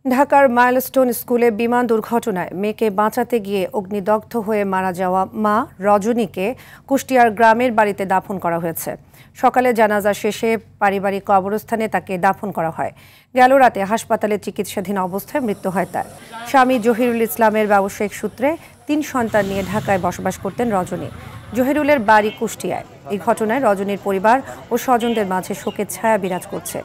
ঢাকার মাইলস্টোন স্কুলে বিমান দুর্ঘটনায় মেয়েকে বাঁচাতে গিয়ে অগ্নিদগ্ধ হয়ে মারা যাওয়া মা রজনীকে কুষ্টিয়ার গ্রামের বাড়িতে দাফন করা হয়েছে। সকালে জানাজা শেষে পারিবারিক কবরস্থানে তাকে দাফন করা হয়। গেল রাতে হাসপাতালে চিকিৎসাধীন অবস্থায় মৃত্যু হয় তার। স্বামী জহিরুল ইসলামের ব্যবসায়িক সূত্রে ৩ সন্তান নিয়ে ঢাকায় বসবাস করতেন রজনী। জহিরুলের বাড়ি কুষ্টিয়ায়। এই ঘটনায় রজনীর পরিবার ও স্বজনদের মাঝে শোকের ছায়া বিরাজ করছে।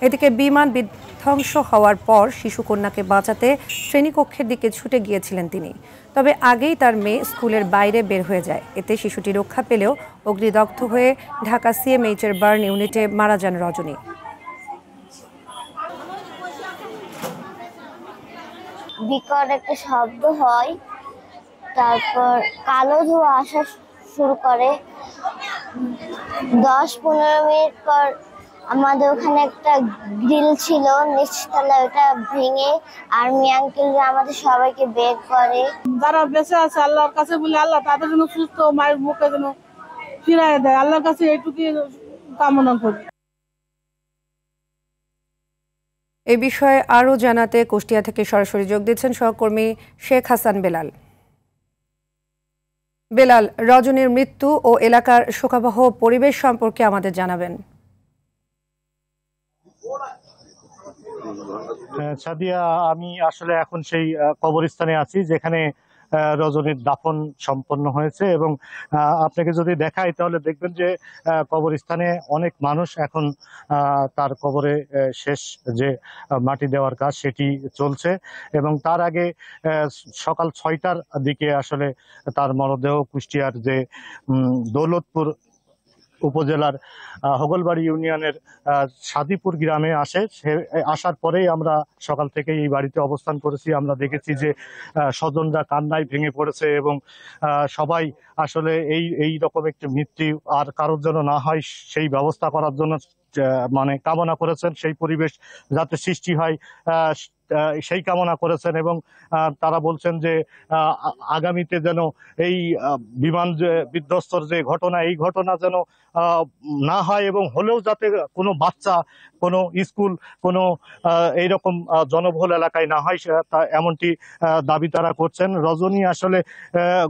এদিকে বিমান বিধ্বংস হওয়ার পর শিশুকন্যাকে বাঁচাতে শ্রেণীকক্ষের দিকে ছুটে গিয়েছিলেন তিনি। তবে আগেই তার মেয়ে স্কুলের বাইরে বের হয়ে যায়। এতে শিশুটি রক্ষা পেলেও অগ্নিদগ্ধ হয়ে ঢাকা সিএমএইচের বার্ন ইউনিটে মারা যান রজনী। বিকট একটা শব্দ হয়, তারপর কালো ধোঁয়া আসা শুরু করে। 10-15 মিনিট পর আমাদের ওখানে একটা গ্রিল ছিল নিচতলা, ওটা ভেঙে আর্মি আঙ্কেলরা আমাদের সবাইকে বের করে। যারা বেঁচে আছে আল্লাহর কাছে বলে আল্লাহ তাদের জন্য সুস্থ মায়ের মুখে যেন ফিরাই দেয়, আল্লাহর কাছে এইটুকুই কামনা করি। এই বিষয়ে আরও জানাতে কুষ্টিয়া থেকে সরাসরি যোগ দিচ্ছেন সহকর্মী শেখ হাসান বেলাল। বেলাল, রজনীর মৃত্যু ও এলাকার শোকাবহ পরিবেশ সম্পর্কে আমাদের জানাবেন। সাদিয়া, আমি আসলে এখন সেই কবরস্থানে আছি যেখানে রজনীর দাফন সম্পন্ন হয়েছে এবং আপনাকে যদি দেখাই তাহলে দেখবেন যে কবরস্থানে অনেক মানুষ এখন তার কবরে শেষ যে মাটি দেওয়ার কাজ সেটি চলছে এবং তার আগে সকাল 6টার দিকে আসলে তার মরদেহ কুষ্টিয়ার যে দৌলতপুর উপজেলার হোগলবাড়ি ইউনিয়নের সাদিপুর গ্রামে আসে। সে আসার পরেই আমরা সকাল থেকে এই বাড়িতে অবস্থান করেছি। আমরা দেখেছি যে স্বজনরা কান্নায় ভেঙে পড়েছে এবং সবাই আসলে এই রকম একটি মৃত্যু আর কারোর জন্য না হয় সেই ব্যবস্থা করার জন্য মানে কামনা করেছেন, সেই পরিবেশ যাতে সৃষ্টি হয় সেই কামনা করেছেন এবং তারা বলছেন যে আগামীতে যেন এই বিমান বিধ্বস্তর যে ঘটনা, এই ঘটনা যেন না হয় এবং হলেও যাতে কোনো বাচ্চা, কোনো স্কুল, কোনো এইরকম জনবহুল এলাকায় না হয় এমনটি দাবি তারা করছেন। রজনী আসলে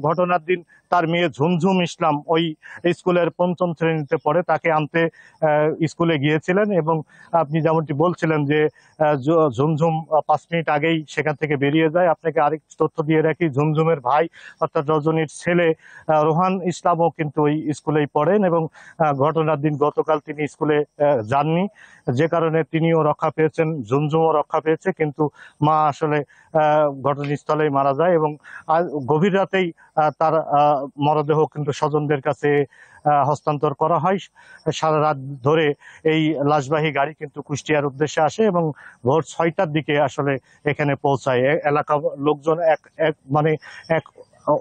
ঘটনার দিন তার মেয়ে ঝুমঝুম ইসলাম ওই স্কুলের 5ম শ্রেণীতে পড়ে, তাকে আনতে স্কুলে গিয়েছিলেন এবং আপনি যেমনটি বলছিলেন যে ঝুমঝুম 5 মিনিট আগেই সেখান থেকে বেরিয়ে যায়। আপনাকে আরেক তথ্য দিয়ে রাখি, ঝুমঝুমের ভাই অর্থাৎ রজনীর ছেলে রোহান ইসলামও কিন্তু ওই স্কুলেই পড়েন এবং ঘটনার দিন গতকাল তিনি স্কুলে যাননি, যে কারণে তিনিও রক্ষা পেয়েছেন, ঝুমঝুমও রক্ষা পেয়েছে, কিন্তু মা আসলে ঘটনাস্থলেই মারা যায় এবং গভীর রাতেই তার মরদেহ কিন্তু স্বজনদের কাছে হস্তান্তর করা হয়। সারা রাত ধরে এই লাশবাহী গাড়ি কিন্তু কুষ্টিয়ার উদ্দেশ্যে আসে এবং ভোর 6টার দিকে আসলে এখানে পৌঁছায়। এলাকা লোকজন এক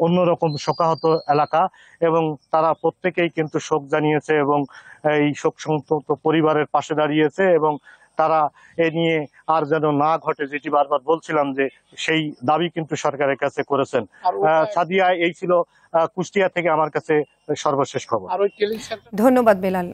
অন্যরকম শোকাহত এলাকা এবং তারা প্রত্যেকেই কিন্তু শোক জানিয়েছে এবং এই শোক সন্তপ্ত পরিবারের পাশে দাঁড়িয়েছে এবং তারা এ নিয়ে আর যেন না ঘটে, যেটি বারবার বলছিলাম যে সেই দাবি কিন্তু সরকারের কাছে করেছেন। সাদিয়া, এই ছিল কুষ্টিয়া থেকে আমার কাছে সর্বশেষ খবর। ধন্যবাদ বেলাল।